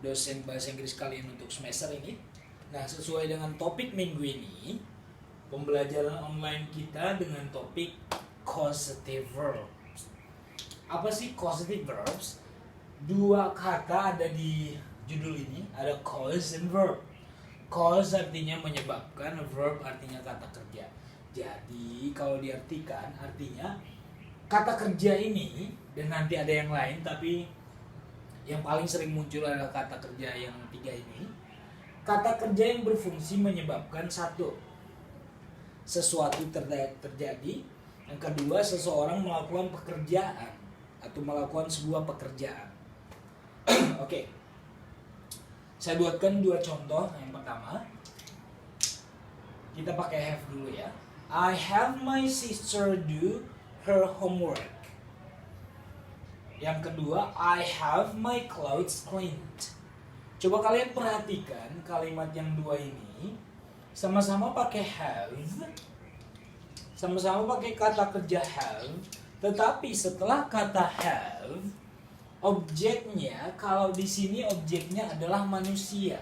dosen bahasa Inggris kalian untuk semester ini. Nah, sesuai dengan topik minggu ini, pembelajaran online kita dengan topik causative verbs. Apa sih causative verbs? Dua kata ada di judul ini, ada cause and verb. Cause artinya menyebabkan, verb artinya kata kerja. Jadi kalau diartikan artinya kata kerja ini, dan nanti ada yang lain, tapi yang paling sering muncul adalah kata kerja yang tiga ini. Kata kerja yang berfungsi menyebabkan satu, sesuatu terjadi. Yang kedua, seseorang melakukan pekerjaan atau melakukan sebuah pekerjaan. Oke. Saya buatkan dua contoh. Yang pertama, kita pakai have dulu ya. I have my sister do her homework. Yang kedua, I have my clothes cleaned. Coba kalian perhatikan kalimat yang dua ini sama-sama pakai have, sama-sama pakai kata kerja have, tetapi setelah kata have, objeknya, kalau di sini objeknya adalah manusia.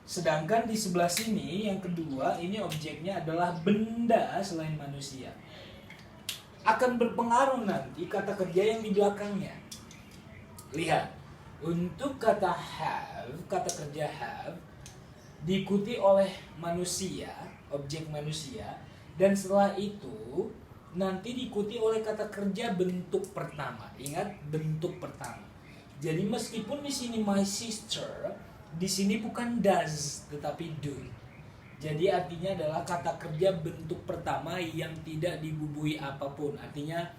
Sedangkan di sebelah sini yang kedua, ini objeknya adalah benda selain manusia. Akan berpengaruh nanti kata kerja yang di belakangnya. Lihat, untuk kata have, kata kerja have diikuti oleh manusia, objek manusia, dan setelah itu nanti diikuti oleh kata kerja bentuk pertama. Ingat, bentuk pertama. Jadi meskipun di sini my sister, di sini bukan does tetapi do. Jadi artinya adalah kata kerja bentuk pertama yang tidak dibubuhi apapun. Artinya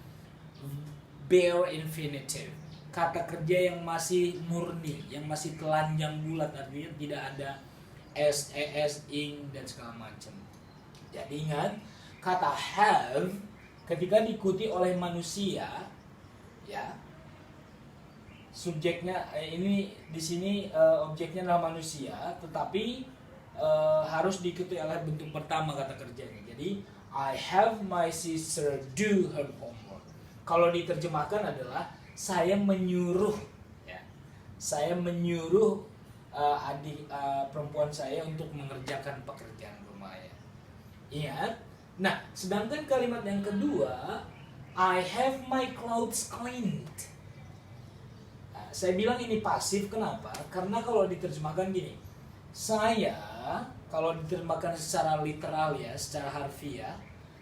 bare infinitive. Kata kerja yang masih murni, yang masih telanjang bulat, artinya tidak ada s, es, ing dan segala macam. Jadi ingat, kata have ketika diikuti oleh manusia, ya, subjeknya ini di sini objeknya adalah manusia, tetapi harus diikuti oleh bentuk pertama kata kerjanya. Jadi I have my sister do her homework. Kalau diterjemahkan adalah saya menyuruh, ya, saya menyuruh adik perempuan saya untuk mengerjakan pekerjaan rumahnya. Ingat. Nah, sedangkan kalimat yang kedua, I have my clothes cleaned. Saya bilang ini pasif, kenapa? Karena kalau diterjemahkan gini, saya, kalau diterjemahkan secara literal ya, secara harfiah,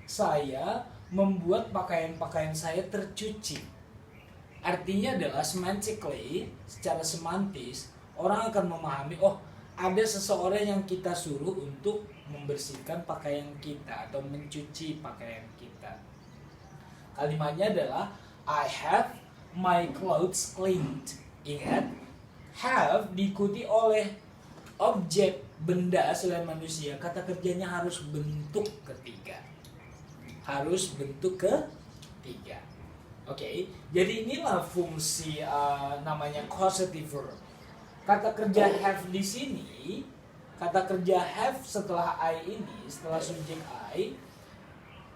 saya membuat pakaian-pakaian saya tercuci. Artinya adalah semantically, secara semantis, orang akan memahami, oh ada seseorang yang kita suruh untuk membersihkan pakaian kita atau mencuci pakaian kita. Kalimatnya adalah I have my clothes cleaned. Ingat, have diikuti oleh objek benda selain manusia. Kata kerjanya harus bentuk ketiga. Harus bentuk ketiga. Oke, jadi inilah fungsi namanya causative verb. Kata kerja have di sini, kata kerja have setelah I ini, setelah subjek I,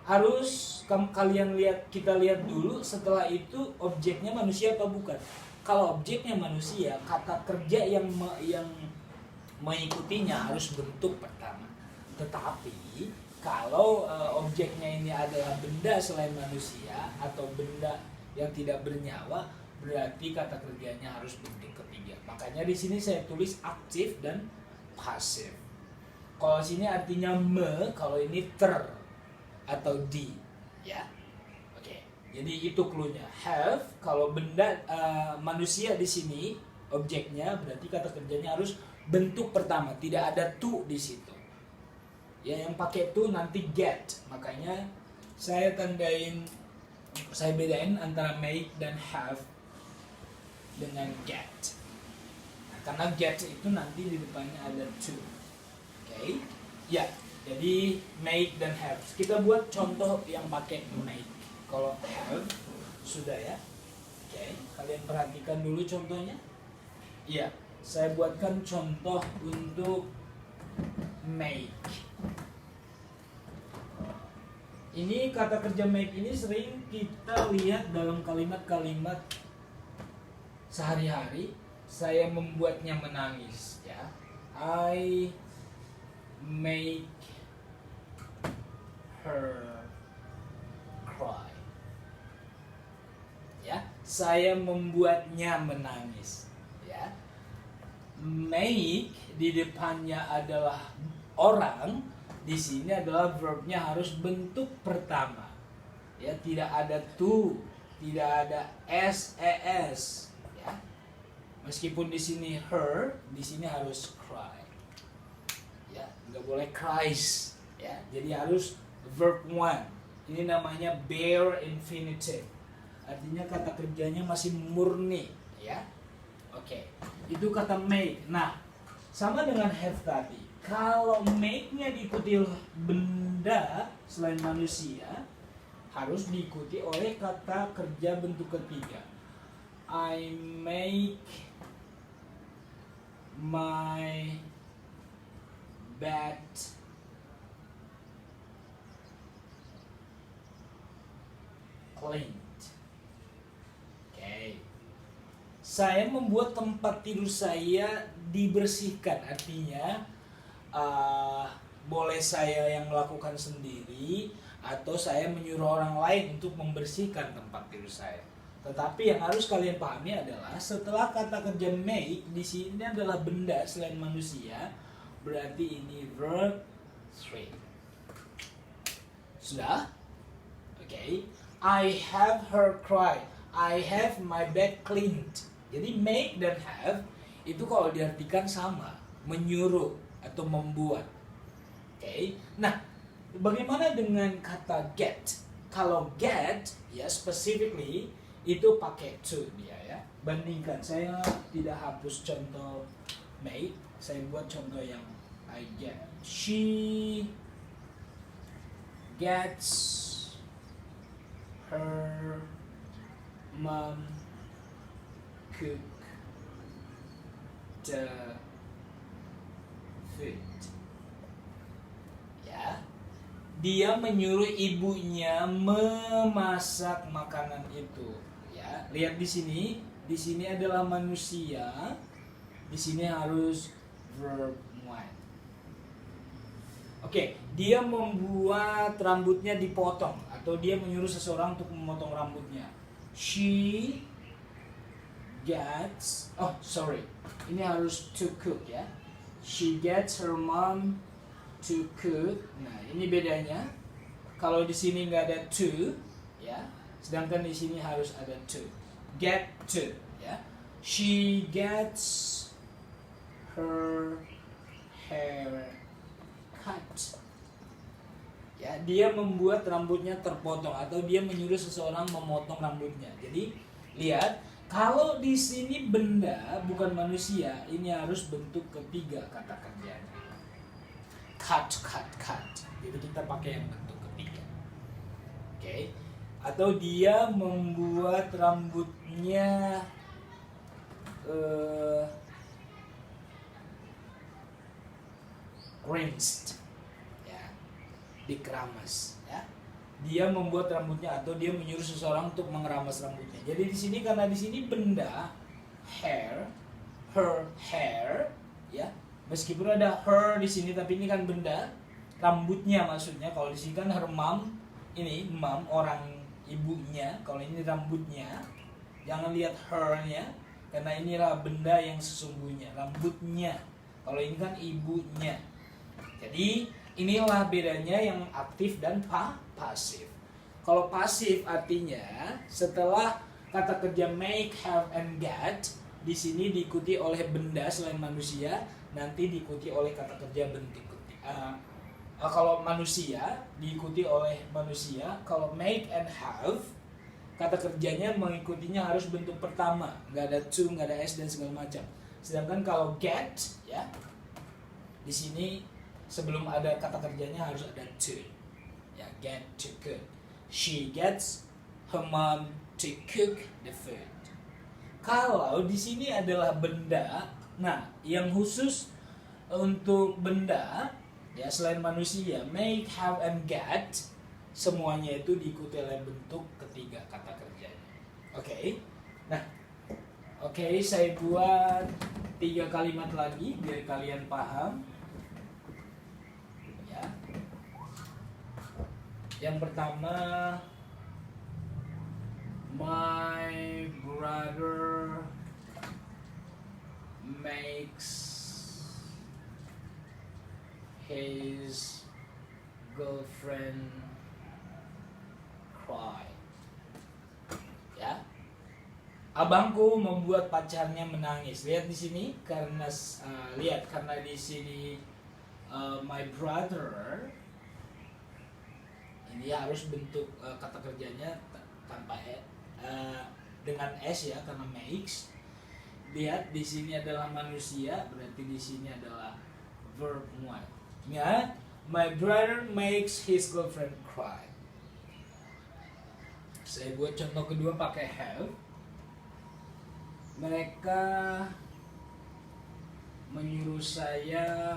harus kalian lihat, kita lihat dulu setelah itu objeknya manusia apa bukan. Kalau objeknya manusia, kata kerja yang mengikutinya harus bentuk pertama. Tetapi kalau objeknya ini adalah benda selain manusia atau benda yang tidak bernyawa, berarti kata kerjanya harus bentuk ketiga. Makanya di sini saya tulis aktif dan pasif. Kalau sini artinya me, kalau ini ter atau di, ya. Oke. Jadi itu cluenya. Have kalau benda manusia di sini objeknya, berarti kata kerjanya harus bentuk pertama, tidak ada to di situ. Ya, yang pakai to nanti get. Makanya saya bedain antara make dan have dengan get. Nah, karena get itu nanti di depannya ada to. Oke. Ya, jadi make dan have. Kita buat contoh yang pakai make. Kalau have sudah ya. Oke, kalian perhatikan dulu contohnya. Iya, saya buatkan contoh untuk make. Ini kata kerja make ini sering kita lihat dalam kalimat-kalimat sehari-hari saya membuatnya menangis, ya. I make her cry. Ya, saya membuatnya menangis, ya. Make di depannya adalah orang, di sini adalah verbnya harus bentuk pertama. Ya, tidak ada to, tidak ada ses, ya. Meskipun di sini her, di sini harus cry. Ya, nggak boleh cries, ya. Jadi harus verb one. Ini namanya bare infinitive. Artinya kata kerjanya masih murni, ya. Oke, itu kata make. Nah, sama dengan have tadi. Kalau make-nya diikuti benda selain manusia, harus diikuti oleh kata kerja bentuk ketiga. I make my bed clean. Saya membuat tempat tidur saya dibersihkan, artinya boleh saya yang melakukan sendiri atau saya menyuruh orang lain untuk membersihkan tempat tidur saya. Tetapi yang harus kalian pahami adalah setelah kata kerja make di sini adalah benda selain manusia, berarti ini verb 3. Sudah? Oke. I have her cry. I have my bed cleaned. Jadi make dan have itu kalau diartikan sama, menyuruh atau membuat. Oke. Nah, bagaimana dengan kata get? Kalau get, ya specifically itu pakai to dia, ya. Bandingkan, saya tidak hapus contoh make, saya buat contoh yang I get. She gets her mom cook the food. Ya, dia menyuruh ibunya memasak makanan itu. Ya, lihat di sini adalah manusia, di sini harus verb one. Oke, dia membuat rambutnya dipotong atau dia menyuruh seseorang untuk memotong rambutnya. She gets, ini harus to cook, ya. She gets her mom to cook. Nah, ini bedanya. Kalau di sini nggak ada to, ya, sedangkan di sini harus ada to. Get to, ya. She gets her hair cut. Ya, dia membuat rambutnya terpotong atau dia menyuruh seseorang memotong rambutnya. Jadi lihat, kalau di sini benda bukan manusia, ini harus bentuk ketiga kata kerjanya. Cut. Jadi kita pakai yang bentuk ketiga. Oke. Atau dia membuat rambutnya rinsed, ya, dikeramas, ya. Dia membuat rambutnya atau dia menyuruh seseorang untuk mengeramas rambutnya. Jadi di sini karena di sini benda hair, her hair, ya. Meskipun ada her di sini tapi ini kan benda, rambutnya maksudnya. Kalau di sini kan her mom, ini mom orang ibunya. Kalau ini rambutnya, jangan lihat her-nya karena inilah benda yang sesungguhnya, rambutnya. Kalau ini kan ibunya. Jadi inilah bedanya yang aktif dan pasif. Kalau pasif artinya setelah kata kerja make, have, and get di sini diikuti oleh benda selain manusia, nanti diikuti oleh kata kerja bentuk ketiga. Kalau manusia diikuti oleh manusia, kalau make and have kata kerjanya mengikutinya harus bentuk pertama, nggak ada to, nggak ada s dan segala macam. Sedangkan kalau get, ya, di sini sebelum ada kata kerjanya harus ada to, ya, get to cook. She gets her mom to cook the food. Kalau di sini adalah benda, nah yang khusus untuk benda, ya, selain manusia, make, have, and get, semuanya itu diikuti oleh bentuk ketiga kata kerjanya. Oke. Nah, Oke, saya buat 3 kalimat lagi biar kalian paham. Ya. Yang pertama, my brother makes his girlfriend cry. Ya. Abangku membuat pacarnya menangis. Lihat di sini karena karena di sini my brother ini harus bentuk kata kerjanya tanpa dengan s ya, karena makes. Lihat di sini adalah manusia, berarti di sini adalah verb one. Ya, my brother makes his girlfriend cry. Saya buat contoh kedua pakai have. Mereka menyuruh saya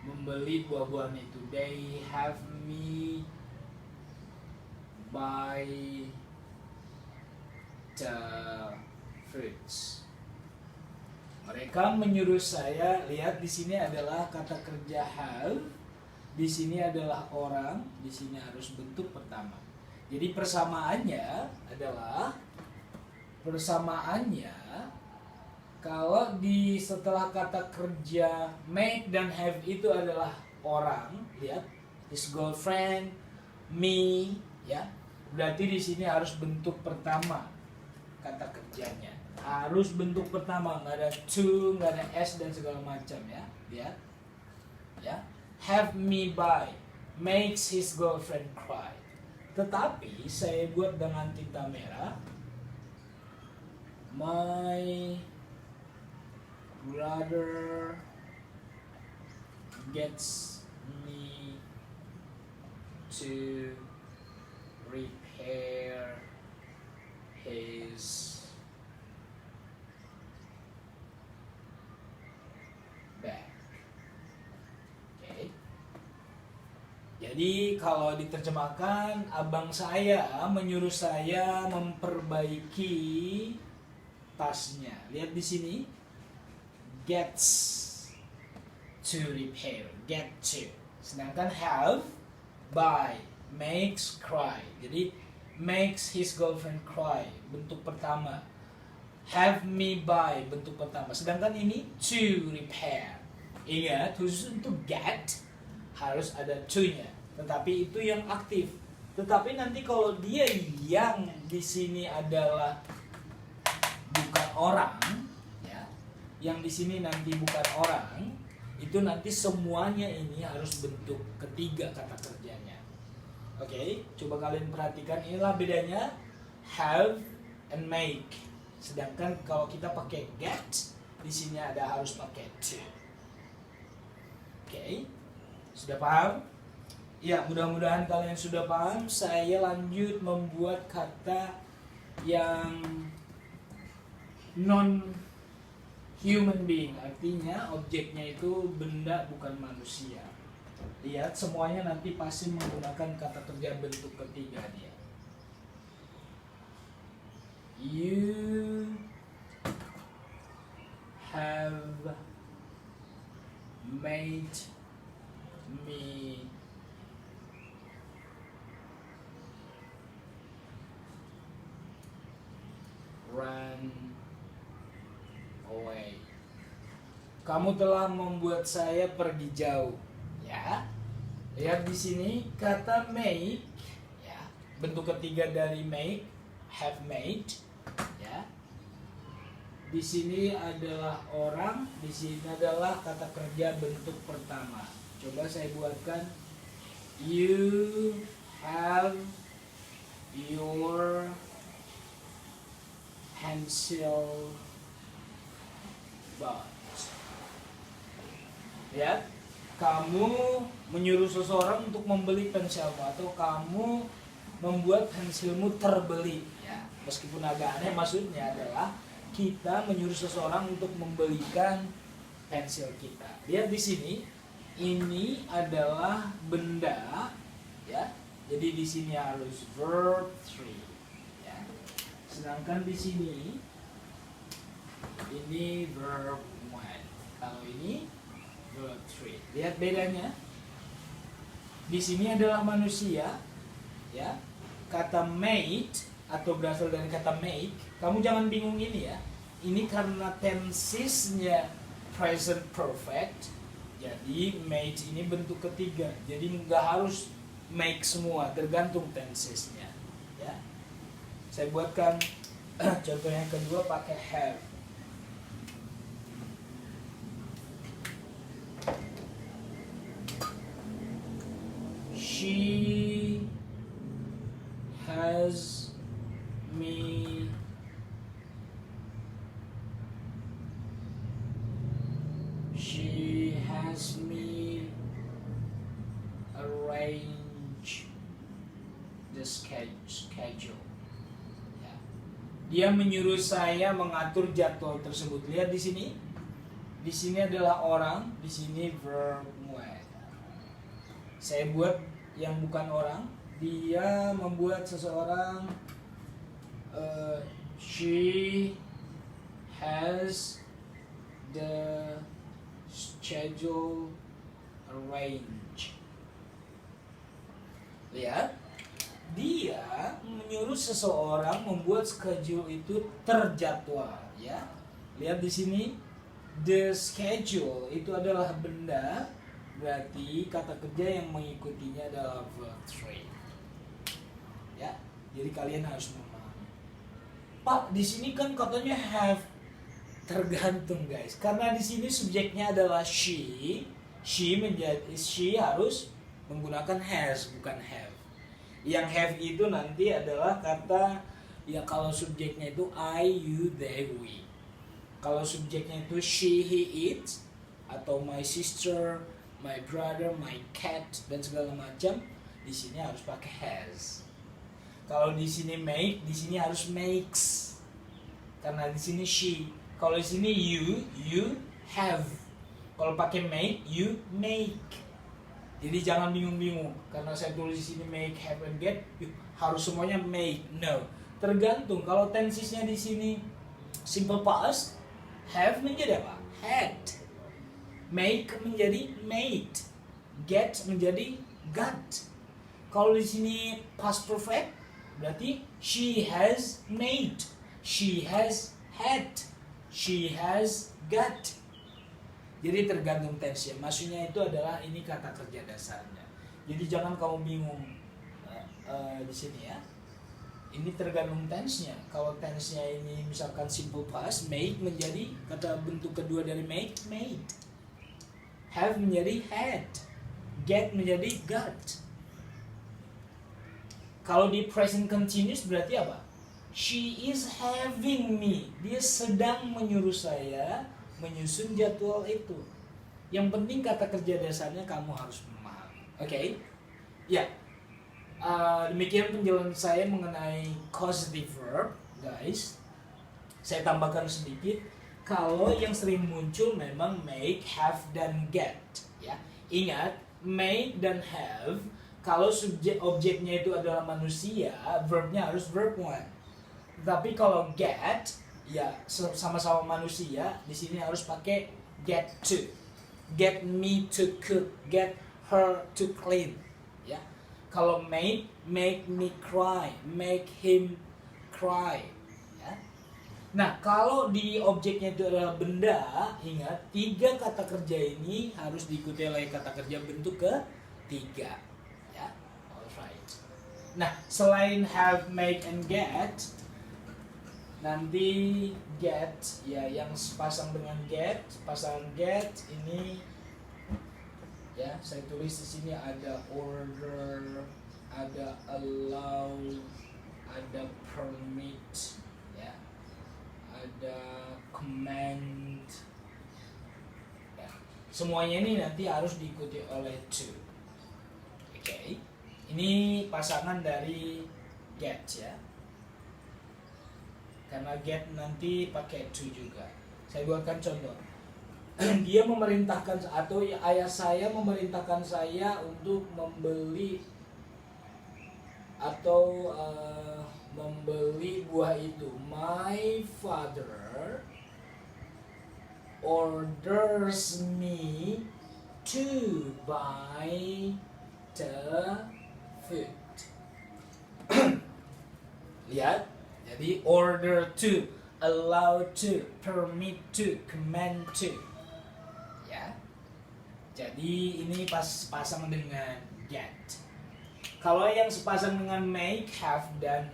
membeli buah-buahan itu. They have me buy the fruits. Mereka menyuruh saya. Lihat di sini adalah kata kerja have. Di sini adalah orang. Di sini harus bentuk pertama. Jadi persamaannya kalau di setelah kata kerja make dan have itu adalah orang, lihat his girlfriend, me, ya. Berarti di sini harus bentuk pertama kata kerjanya. Harus bentuk pertama, nggak ada to, nggak ada s dan segala macam ya. Lihat. Ya. Have me buy makes his girlfriend cry. Tetapi saya buat dengan tinta merah. My brother gets me to repair his bag. Okay. Jadi kalau diterjemahkan, abang saya menyuruh saya memperbaiki tasnya. Lihat di sini, gets to repair, get to. Sedangkan have, buy, makes, cry. Jadi makes his girlfriend cry, bentuk pertama. Have me buy, bentuk pertama. Sedangkan ini to repair. Ingat, khusus untuk get harus ada to-nya. Tetapi itu yang aktif. Tetapi nanti kalau dia yang di sini adalah bukan orang, ya, yang di sini nanti bukan orang, itu nanti semuanya ini harus bentuk ketiga kata kerjanya. Oke, coba kalian perhatikan, inilah bedanya have and make. Sedangkan kalau kita pakai get, di sini ada harus pakai to. Oke, sudah paham? Ya, mudah-mudahan kalian sudah paham. Saya lanjut membuat kata yang non-human being, artinya objeknya itu benda bukan manusia. Lihat, semuanya nanti pasti menggunakan kata kerja bentuk ketiga dia. You have made me run away. Kamu telah membuat saya pergi jauh. Ya. Lihat di sini kata make, ya. Bentuk ketiga dari make, have made, ya. Di sini adalah orang, di sini adalah kata kerja bentuk pertama. Coba saya buatkan. You have your pencil box. Ya, kamu menyuruh seseorang untuk membeli pensilmu, atau kamu membuat pensilmu terbeli. Ya, meskipun agak aneh, maksudnya adalah kita menyuruh seseorang untuk membelikan pensil kita. Lihat di sini, ini adalah benda, ya. Jadi di sini harus verb 3. Ya. Sedangkan di sini ini verb 1. Kalau ini verb 3. Lihat bedanya. Di sini adalah manusia, ya. Kata made atau berasal dari kata make. Kamu jangan bingung ini ya. Ini karena tensesnya present perfect. Jadi made ini bentuk ketiga. Jadi nggak harus make semua, tergantung tensesnya, ya. Saya buatkan contoh yang kedua pakai have. She has me arrange the schedule. Ya. Dia menyuruh saya mengatur jadwal tersebut. Lihat di sini. Di sini adalah orang, di sini verb 1. Saya buat yang bukan orang, dia membuat seseorang, she has the schedule arranged. Lihat, dia menyuruh seseorang membuat schedule itu terjadwal, ya. Lihat di sini, the schedule itu adalah benda. Berarti kata kerja yang mengikutinya adalah verb 3. Ya, jadi kalian harus memahami. Pak, di sini kan katanya have. Tergantung guys, karena di sini subjeknya adalah she. She harus menggunakan has, bukan have. Yang have itu nanti adalah kata, ya kalau subjeknya itu I, you, they, we. Kalau subjeknya itu she, he, it, atau my sister, my brother, my cat, dan segala macam, di sini harus pakai has. Kalau di sini make, di sini harus makes, karena di sini she. Kalau di sini you have. Kalau pakai make, you make. Jadi jangan bingung-bingung, karena saya tulis di sini make, have, and get, harus semuanya make. No, tergantung. Kalau tensesnya di sini simple past, have menjadi apa? Had. Make menjadi made, get menjadi got. Kalau di sini past perfect, berarti she has made, she has had, she has got. Jadi tergantung tense ya. Maksudnya itu adalah ini kata kerja dasarnya. Jadi jangan kamu bingung di sini ya. Ini tergantung tense-nya. Kalau tense-nya ini misalkan simple past, make menjadi kata bentuk kedua dari make, made. Have menjadi had, get menjadi got. Kalau di present continuous berarti apa? She is having me. Dia sedang menyuruh saya menyusun jadwal itu. Yang penting kata kerja dasarnya kamu harus memahami. Oke? Ya. Demikian penjelasan saya mengenai causative verb, guys. Saya tambahkan sedikit. Kalau yang sering muncul memang make, have, dan get, ya. Ingat, make dan have, kalau objeknya itu adalah manusia, verbnya harus verb 1. Tapi kalau get, ya sama-sama manusia, di sini harus pakai get to. Get me to cook, get her to clean, ya. Kalau make me cry, make him cry. Nah, kalau di objeknya itu adalah benda, ingat 3 kata kerja ini harus diikuti oleh kata kerja bentuk ketiga. Ya, alright. Nah, selain have, make, and get, nanti get, ya yang sepasang dengan get, pasangan get ini, ya saya tulis di sini ada order, ada allow, ada permit, ya. Ada command, ya. Semuanya ini nanti harus diikuti oleh to. Oke. Ini pasangan dari get ya, karena get nanti pakai to juga. Saya buatkan contoh. Dia memerintahkan, atau ayah saya memerintahkan saya untuk membeli atau membeli buah itu. My father orders me to buy the food. Lihat, jadi order to, allow to, permit to, command to. Ya. Jadi ini pasang dengan get. Kalau yang sepasang dengan make, have dan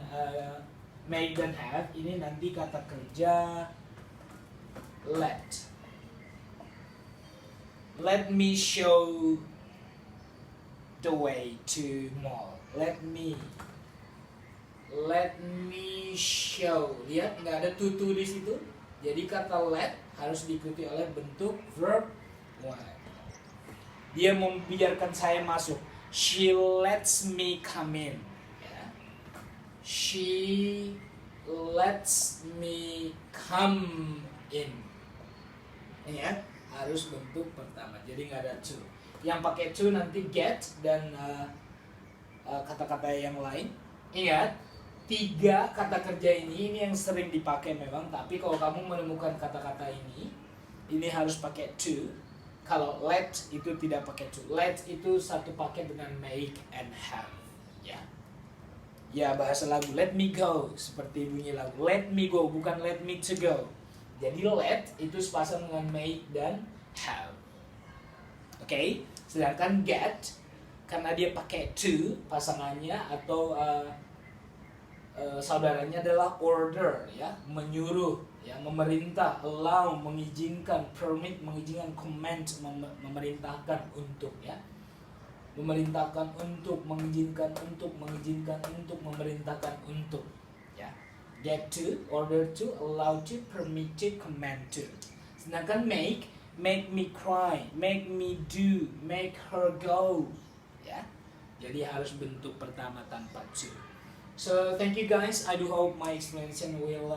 have, ini nanti kata kerja let. Let me show the way to mall. Let me show. Lihat, nggak ada to di situ. Jadi kata let harus diikuti oleh bentuk verb one. Dia membiarkan saya masuk. She lets me come in. Ya. She lets me come in. Ini ya, harus bentuk pertama. Jadi nggak ada to. Yang pakai to nanti get dan kata-kata yang lain. Ingat, 3 kata kerja ini yang sering dipakai memang, tapi kalau kamu menemukan kata-kata ini harus pakai to. Kalau let itu tidak pakai to. Let itu satu paket dengan make and have. Ya. Ya, bahasa lagu let me go seperti bunyi lagu. Let me go, bukan let me to go. Jadi let itu sepasang dengan make dan have. Oke? Sedangkan get karena dia pakai to pasangannya atau saudaranya adalah order, ya, menyuruh, ya, memerintah, allow, mengizinkan, permit, mengizinkan, command, memerintahkan untuk, ya, memerintahkan untuk, mengizinkan untuk, memerintahkan untuk, ya, get to, order to, allow to, permit to, command to. Sedangkan make me cry, make me do, make her go, ya. Jadi harus bentuk pertama tanpa to. So thank you guys. I do hope my explanation will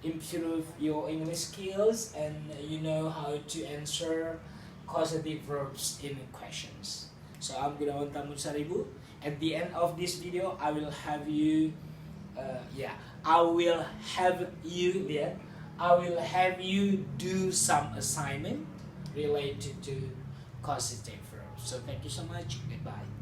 improve your English skills and you know how to answer causative verbs in questions. So I'm Gunawan Tamunsaribu. At the end of this video, I will have you do some assignment related to causative verbs. So thank you so much. Goodbye.